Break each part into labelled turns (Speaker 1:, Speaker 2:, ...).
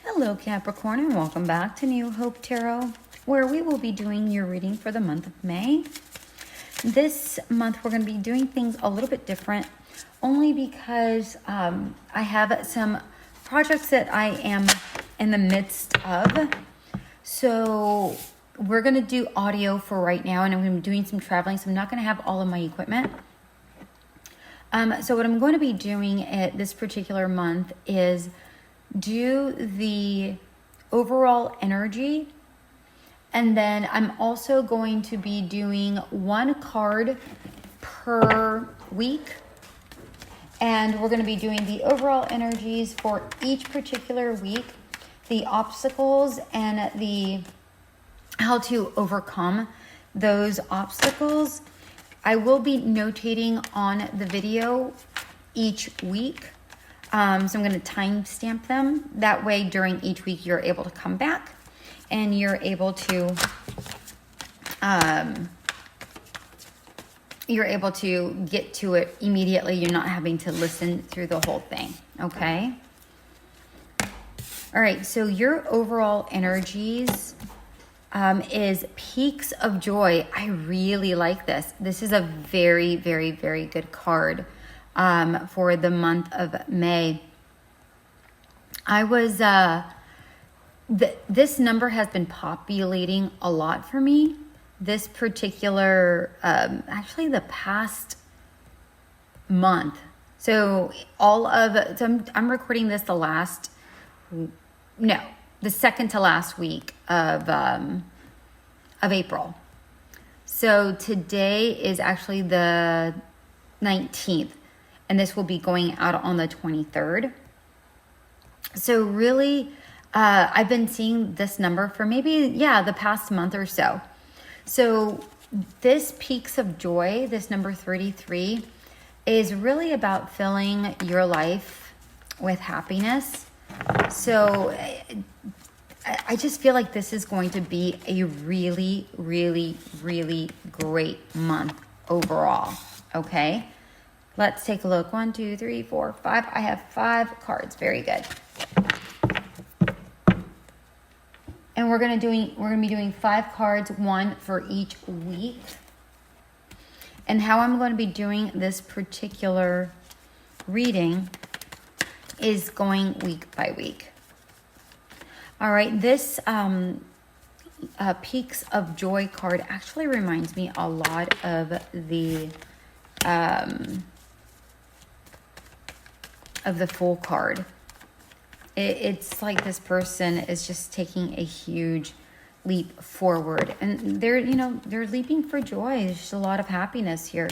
Speaker 1: Hello Capricorn, and welcome back to New Hope Tarot, where we will be doing your reading for the month of May. This month we're going to be doing things a little bit different, only because I have some projects that I am in the midst of. So we're going to do audio for right now, and I'm going to be doing some traveling, so I'm not going to have all of my equipment. So what I'm going to be doing at this particular month is do the overall energy, and then I'm also going to be doing one card per week, and we're going to be doing the overall energies for each particular week, the obstacles, and the how to overcome those obstacles. I will be notating on the video each week. So I'm going to timestamp them. That way, during each week, you're able to come back and you're able to get to it immediately. You're not having to listen through the whole thing. Okay. All right. So your overall energies is Peaks of Joy. I really like this. This is a very, very, very good card. For the month of May. I was, this number has been populating a lot for me. This particular, actually the past month. So I'm recording this the second to last week of April. So today is actually the 19th. And this will be going out on the 23rd. So really, I've been seeing this number for maybe, the past month or so. So this Peaks of Joy, this number 33, is really about filling your life with happiness. So I just feel like this is going to be a really, really, really great month overall. Okay. Let's take a look. 1, 2, 3, 4, 5. I have 5 cards. Very good. And we're gonna be doing 5 cards, one for each week. And how I'm going to be doing this particular reading is going week by week. All right, this Peaks of Joy card actually reminds me a lot of the Fool card. It's like this person is just taking a huge leap forward, and they're leaping for joy. There's just a lot of happiness here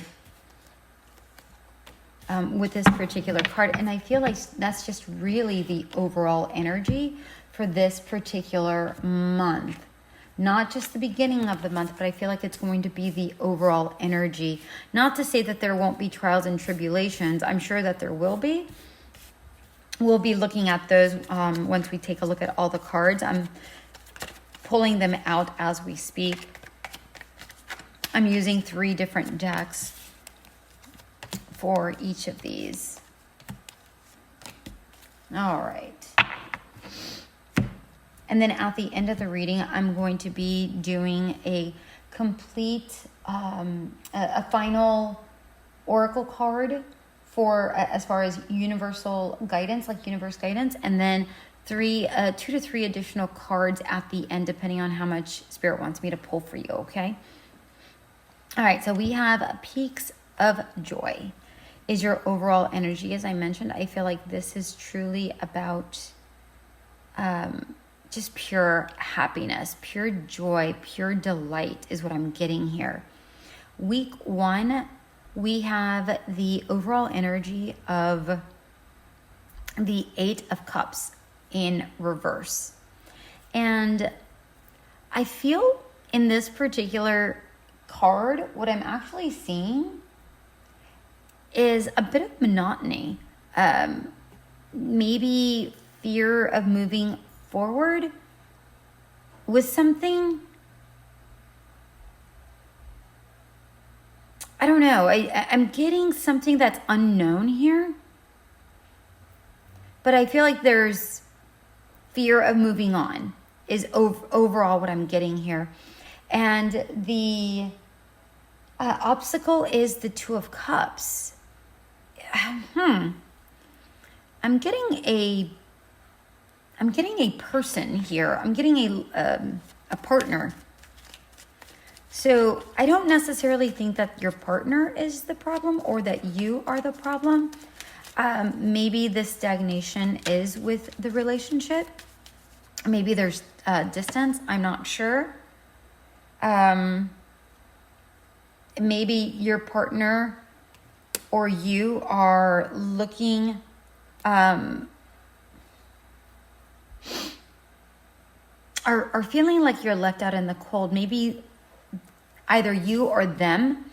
Speaker 1: with this particular card, and I feel like that's just really the overall energy for this particular month. Not just the beginning of the month, but I feel like it's going to be the overall energy. Not to say that there won't be trials and tribulations. I'm sure that there will be. We'll be looking at those once we take a look at all the cards. I'm pulling them out as we speak. I'm using 3 different decks for each of these. All right. And then at the end of the reading, I'm going to be doing a complete, a final oracle card for as far as universal guidance, like universe guidance, and then 2 to 3 additional cards at the end, depending on how much Spirit wants me to pull for you, okay? All right, so we have Peaks of Joy is your overall energy. As I mentioned, I feel like this is truly about just pure happiness, pure joy, pure delight is what I'm getting here. Week 1, we have the overall energy of the 8 of Cups in reverse. And I feel in this particular card, what I'm actually seeing is a bit of monotony. Maybe fear of moving forward with something. I don't know. I'm getting something that's unknown here. But I feel like there's fear of moving on is overall what I'm getting here. And the obstacle is the Two of Cups. I'm getting a person here. I'm getting a partner. So I don't necessarily think that your partner is the problem or that you are the problem. Maybe the stagnation is with the relationship. Maybe there's distance. I'm not sure. Maybe your partner or you are looking are feeling like you're left out in the cold. Maybe either you or them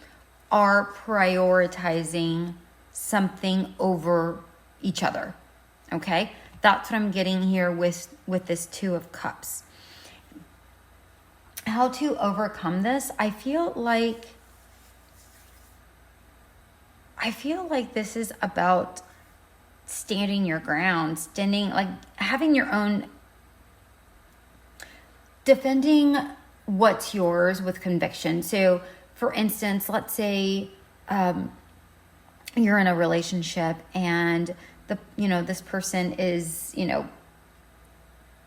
Speaker 1: are prioritizing something over each other. Okay? That's what I'm getting here with this Two of Cups. How to overcome this? I feel like this is about standing your ground, like having your own, defending what's yours with conviction. So for instance, let's say you're in a relationship and this person is,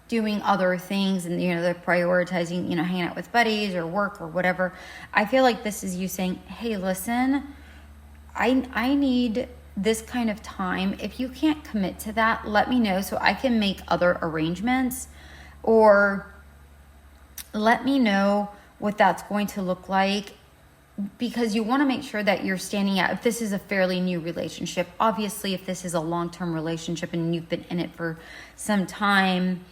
Speaker 1: doing other things and, they're prioritizing, hanging out with buddies or work or whatever. I feel like this is you saying, hey, listen, I need this kind of time. If you can't commit to that, let me know so I can make other arrangements, or let me know what that's going to look like, because you want to make sure that you're standing out. If this is a fairly new relationship, obviously if this is a long-term relationship and you've been in it for some time,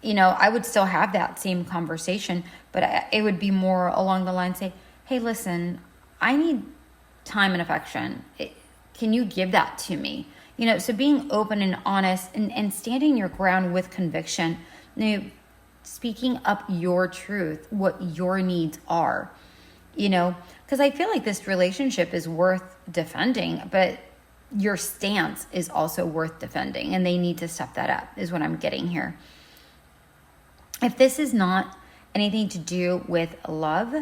Speaker 1: I would still have that same conversation, but it would be more along the line, say, hey, listen, I need time and affection. Can you give that to me? So being open and honest and standing your ground with conviction, speaking up your truth, what your needs are, because I feel like this relationship is worth defending, but your stance is also worth defending, and they need to step that up, is what I'm getting here. If this is not anything to do with love,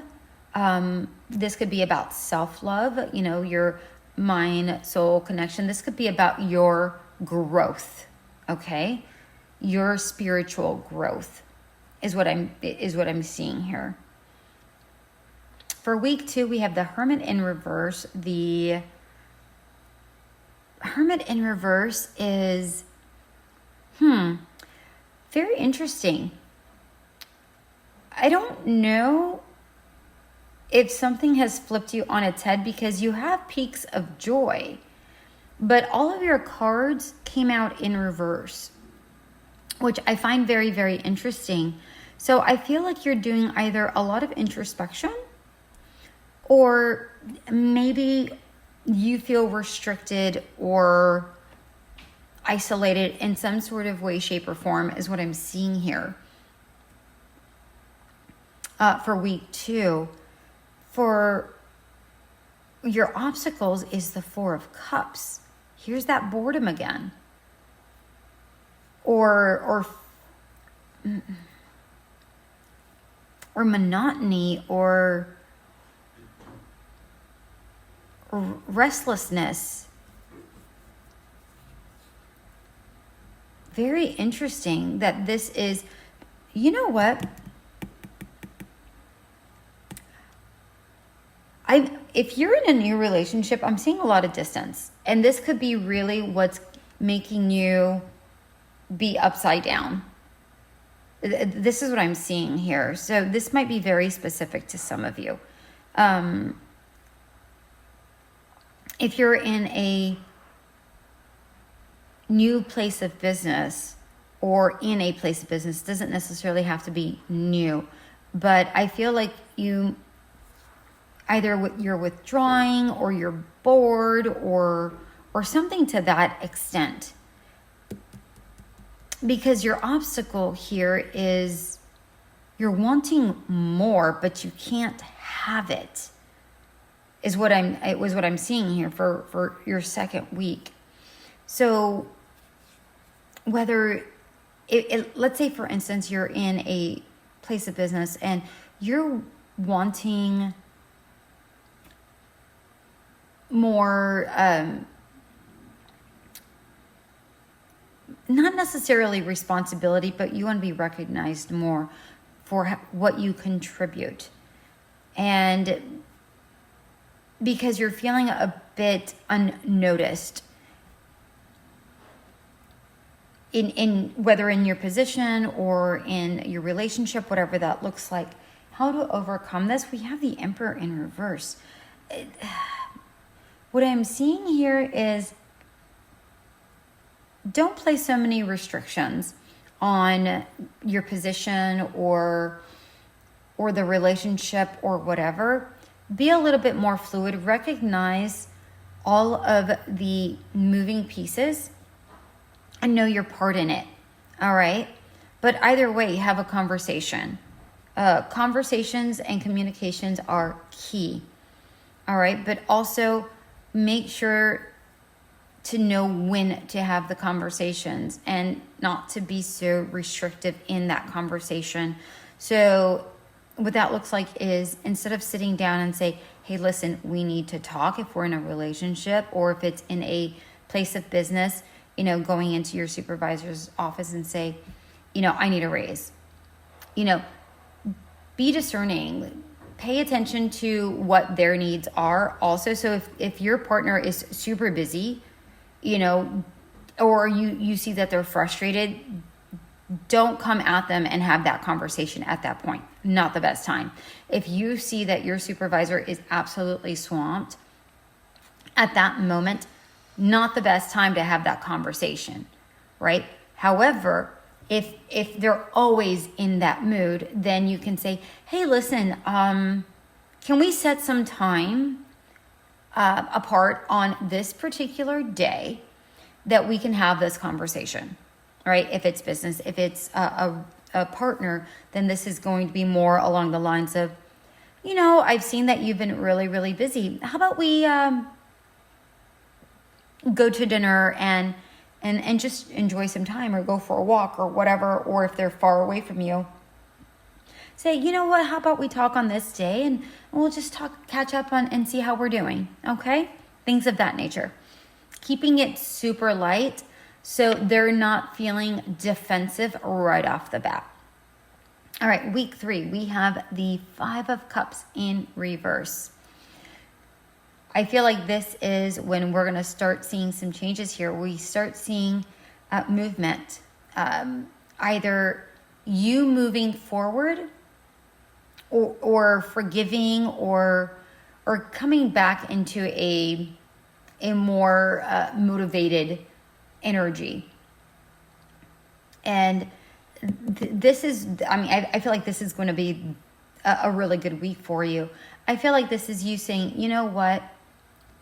Speaker 1: this could be about self-love, your mind, soul connection. This could be about your growth, okay? Your spiritual growth is what I'm seeing here. For week 2, we have the Hermit in reverse. The Hermit in reverse is, very interesting. I don't know if something has flipped you on its head, because you have Peaks of Joy, but all of your cards came out in reverse, which I find very, very interesting. So I feel like you're doing either a lot of introspection, or maybe you feel restricted or isolated in some sort of way, shape, or form, is what I'm seeing here. For week 2, for your obstacles is the Four of Cups. Here's that boredom again. Or monotony, or restlessness. Very interesting that this is, what? If you're in a new relationship, I'm seeing a lot of distance. And this could be really what's making you be upside down. This is what I'm seeing here. So this might be very specific to some of you. If you're in a new place of business, or in a place of business, doesn't necessarily have to be new, but I feel like either you're withdrawing, or you're bored, or something to that extent. Because your obstacle here is you're wanting more, but you can't have it. It was what I'm seeing here for your second week. So whether let's say, for instance, you're in a place of business and you're wanting more, not necessarily responsibility, but you want to be recognized more for what you contribute. And because you're feeling a bit unnoticed in whether in your position or in your relationship, whatever that looks like. How to overcome this? We have the Emperor in reverse. What I'm seeing here is, don't place so many restrictions on your position or the relationship or whatever. Be a little bit more fluid. Recognize all of the moving pieces and know your part in it. All right. But either way, have a conversation. Conversations and communications are key. All right. But also make sure to know when to have the conversations and not to be so restrictive in that conversation. So what that looks like is, instead of sitting down and say, hey, listen, we need to talk, if we're in a relationship or if it's in a place of business, going into your supervisor's office and say, I need a raise. Be discerning. Pay attention to what their needs are also. So if your partner is super busy, or you see that they're frustrated, don't come at them and have that conversation at that point. Not the best time. If you see that your supervisor is absolutely swamped at that moment, not the best time to have that conversation, right? However, if they're always in that mood, then you can say, hey, listen, can we set some time apart on this particular day that we can have this conversation, right? If it's business, if it's a partner, then this is going to be more along the lines of, I've seen that you've been really, really busy. How about we go to dinner and just enjoy some time, or go for a walk or whatever, or if they're far away from you, say, you know what, how about we talk on this day and we'll just catch up on and see how we're doing, okay? Things of that nature. Keeping it super light so they're not feeling defensive right off the bat. All right, week 3, we have the 5 of Cups in reverse. I feel like this is when we're going to start seeing some changes here. We start seeing movement, either you moving forward or forgiving or coming back into a more motivated energy. And this is, I feel like this is going to be a really good week for you. I feel like this is you saying, you know what,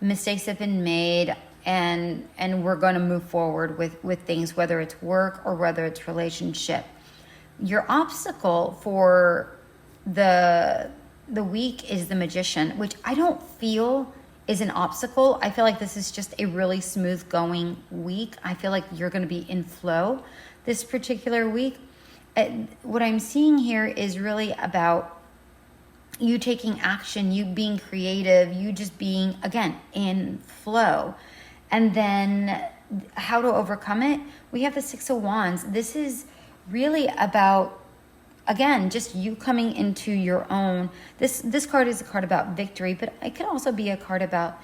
Speaker 1: mistakes have been made, and we're going to move forward with things, whether it's work or whether it's relationship. Your obstacle for the week is the Magician, which I don't feel is an obstacle. I feel like this is just a really smooth going week. I feel like you're going to be in flow this particular week. What I'm seeing here is really about you taking action, you being creative, you just being, again, in flow. And then how to overcome it? We have the 6 of Wands. This is really about, again, just you coming into your own. This card is a card about victory, but it could also be a card about,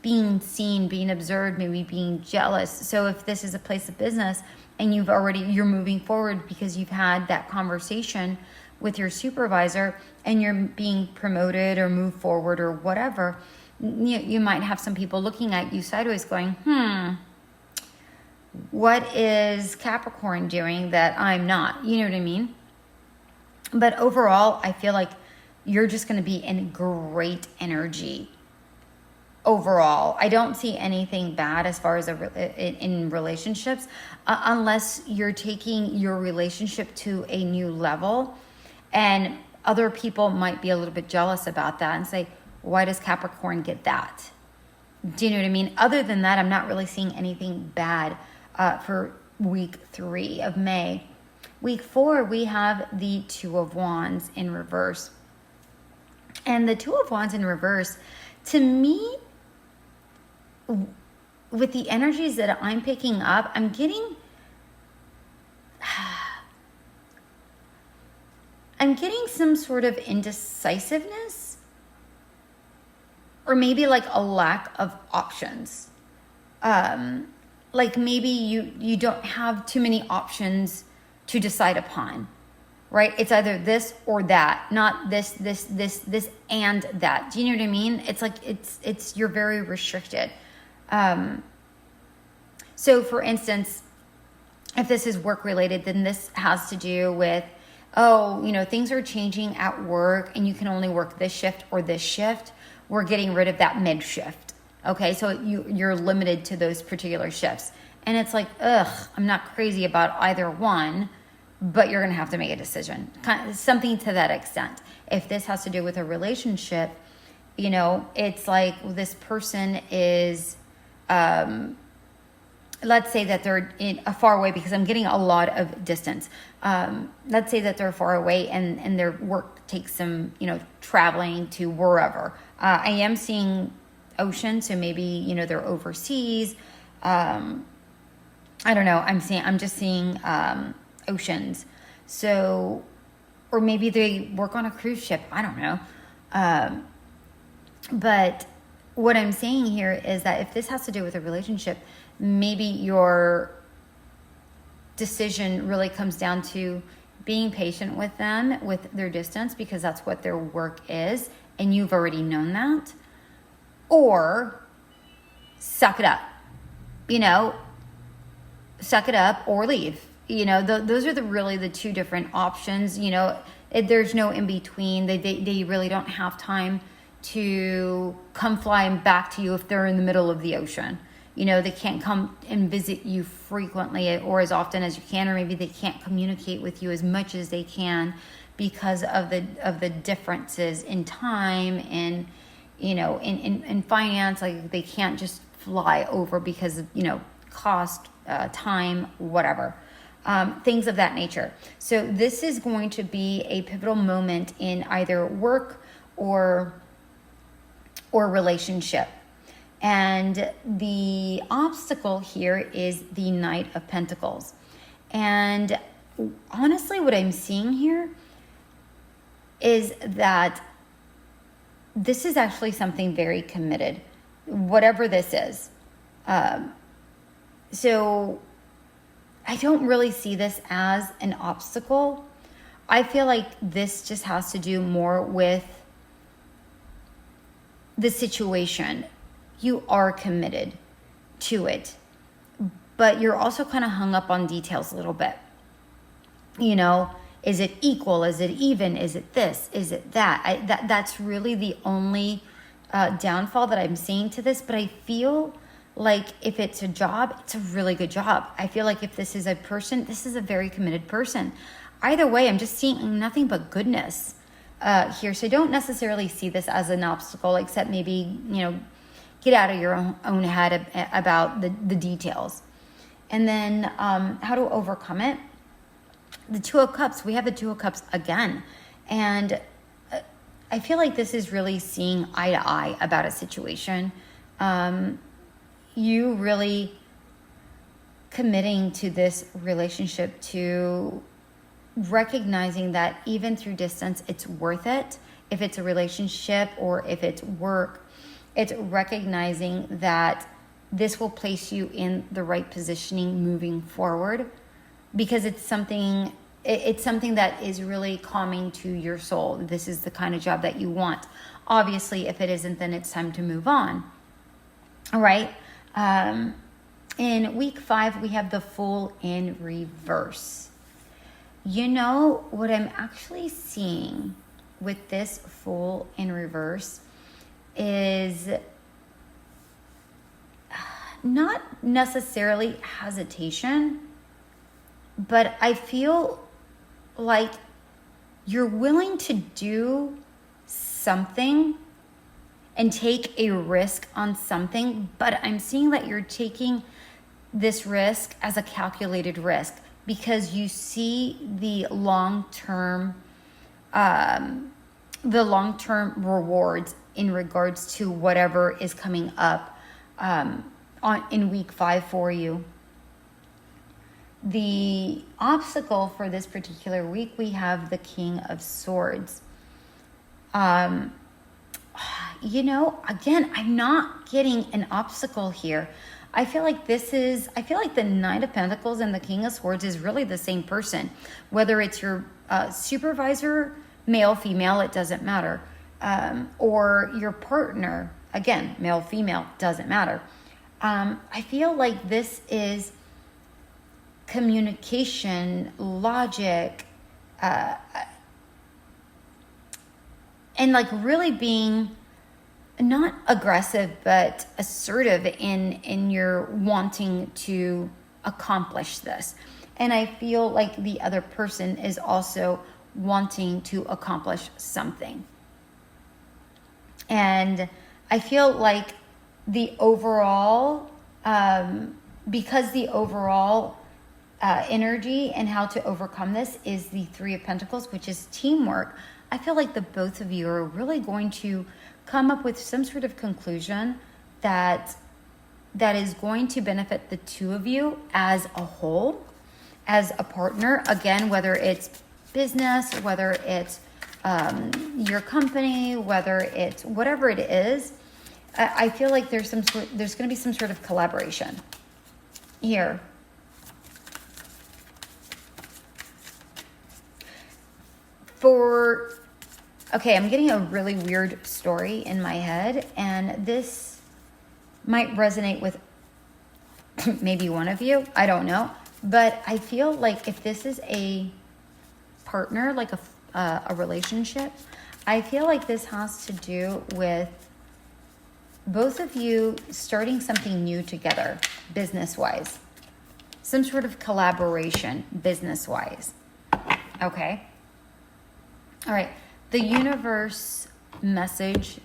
Speaker 1: being seen, being observed, maybe being jealous. So if this is a place of business and you're moving forward because you've had that conversation with your supervisor and you're being promoted or move forward or whatever, you might have some people looking at you sideways going, what is Capricorn doing that I'm not? You know what I mean? But overall, I feel like you're just going to be in great energy. Overall, I don't see anything bad as far as in relationships, unless you're taking your relationship to a new level, and other people might be a little bit jealous about that and say, why does Capricorn get that? Do you know what I mean? Other than that, I'm not really seeing anything bad for week 3 of May. Week 4, we have the Two of Wands in reverse. And the Two of Wands in reverse, to me, with the energies that I'm picking up, I'm getting some sort of indecisiveness, or maybe like a lack of options. Like maybe you don't have too many options to decide upon, right? It's either this or that, not this and that. Do you know what I mean? It's like you're very restricted. So for instance, if this is work related, then this has to do with, things are changing at work and you can only work this shift or this shift. We're getting rid of that mid shift. Okay, so you're limited to those particular shifts. And it's like, I'm not crazy about either one, but you're going to have to make a decision. Kind of something to that extent. If this has to do with a relationship, it's like this person is, let's say that they're far away, because I'm getting a lot of distance. Let's say that they're far away and their work takes them, traveling to wherever. I am seeing ocean, so maybe, they're overseas. I don't know. I'm just seeing oceans. So, or maybe they work on a cruise ship. I don't know. But what I'm saying here is that if this has to do with a relationship, maybe your decision really comes down to being patient with them, with their distance, because that's what their work is, and you've already known that. Or suck it up, suck it up or leave. Those are really the two different options. There's no in between. They really don't have time to come flying back to you if they're in the middle of the ocean. They can't come and visit you frequently or as often as you can, or maybe they can't communicate with you as much as they can because of the differences in time and, in finance. Like they can't just fly over because of, cost, time, whatever, things of that nature. So this is going to be a pivotal moment in either work or relationship. And the obstacle here is the Knight of Pentacles. And honestly, what I'm seeing here is that this is actually something very committed, whatever this is. So I don't really see this as an obstacle. I feel like this just has to do more with the situation. You are committed to it, but you're also kind of hung up on details a little bit. Is it equal? Is it even? Is it this? Is it that? That's really the only downfall that I'm seeing to this. But I feel like if it's a job, it's a really good job. I feel like if this is a person, this is a very committed person. Either way, I'm just seeing nothing but goodness here. So I don't necessarily see this as an obstacle, except maybe, get out of your own head about the details. And then how to overcome it. The Two of Cups, we have the Two of Cups again. And I feel like this is really seeing eye to eye about a situation. You really committing to this relationship, to recognizing that even through distance, it's worth it. If it's a relationship or if it's work, it's recognizing that this will place you in the right positioning moving forward, because it's something that is really calming to your soul. This is the kind of job that you want. Obviously, if it isn't, then it's time to move on. All right. In week 5, we have the Fool in reverse. What I'm actually seeing with this Fool in reverse is not necessarily hesitation, but I feel like you're willing to do something and take a risk on something, but I'm seeing that you're taking this risk as a calculated risk because you see the long-term rewards in regards to whatever is coming up in week 5 for you. The obstacle for this particular week, we have the King of Swords. Again, I'm not getting an obstacle here. I feel like the Knight of Pentacles and the King of Swords is really the same person. Whether it's your supervisor, male, female, it doesn't matter. Or your partner, again, male, female, doesn't matter. I feel like this is communication, logic, and like really being not aggressive, but assertive in your wanting to accomplish this. And I feel like the other person is also wanting to accomplish something. And I feel like the overall, because the overall energy and how to overcome this is the Three of Pentacles, which is teamwork. I feel like the both of you are really going to come up with some sort of conclusion that is going to benefit the two of you as a whole, as a partner. Again, whether it's business, whether it's your company, whether it's whatever it is, I feel like there's going to be some sort of collaboration here. I'm getting a really weird story in my head, and this might resonate with maybe one of you. I don't know. But I feel like if this is a partner, like a relationship, I feel like this has to do with both of you starting something new together, business-wise. Some sort of collaboration, business-wise. Okay? All right. The universe message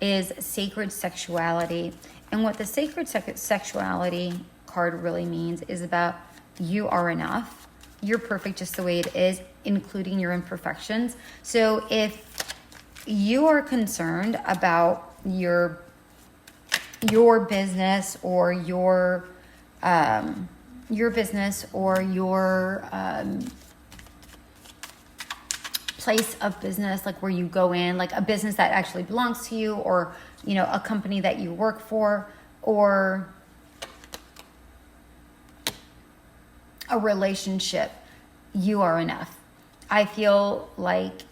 Speaker 1: is sacred sexuality. And what the sacred sexuality card really means is about you are enough. You're perfect just the way it is, including your imperfections. So if you are concerned about your business or your business or your place of business, like where you go in, like a business that actually belongs to you, or a company that you work for, or a relationship, you are enough. I feel like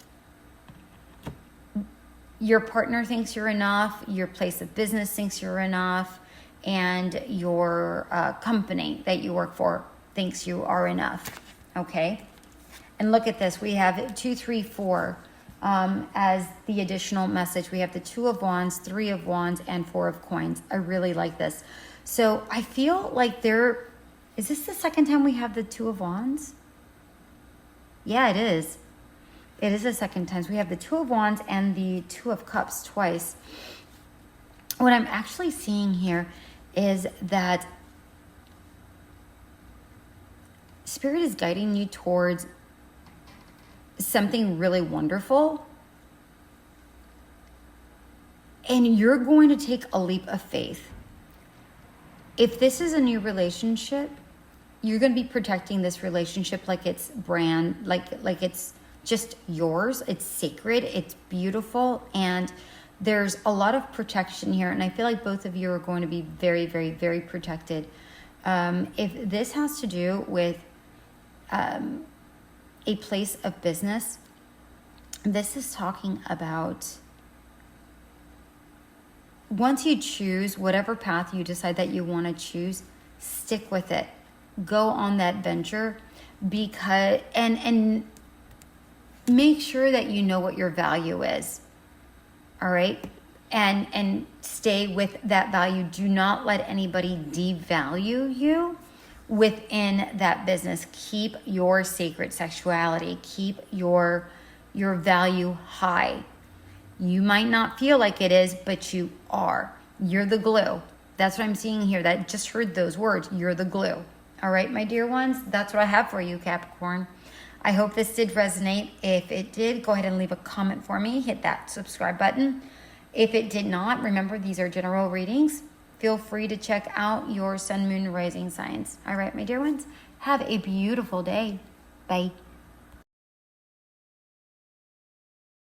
Speaker 1: your partner thinks you're enough, your place of business thinks you're enough, and your company that you work for thinks you are enough. Okay? And look at this. We have 2, 3, 4 as the additional message. We have the 2 of Wands, 3 of Wands, and 4 of Coins. I really like this. So I feel like is this the second time we have the 2 of Wands? Yeah, it is. It is the second time. So we have the 2 of Wands and the 2 of Cups twice. What I'm actually seeing here is that Spirit is guiding you towards something really wonderful, and you're going to take a leap of faith. If this is a new relationship, you're going to be protecting this relationship like it's like it's just yours. It's sacred, it's beautiful, and there's a lot of protection here, and I feel like both of you are going to be very, very, very protected. If this has to do with a place of business, this is talking about once you choose whatever path you decide that you want to choose, stick with it. Go on that venture, because and make sure that you know what your value is. All right? And stay with that value. Do not let anybody devalue you within that business. Keep your sacred sexuality. Keep your value high. You might not feel like it is, but you are. You're the glue. That's what I'm seeing here. That just heard those words. You're the glue. All right, my dear ones, that's what I have for you, Capricorn. I hope this did resonate. If it did, go ahead and leave a comment for me. Hit that subscribe button. If it did not, remember these are general readings. Feel free to check out your sun, moon, rising signs. All right, my dear ones, have a beautiful day. Bye.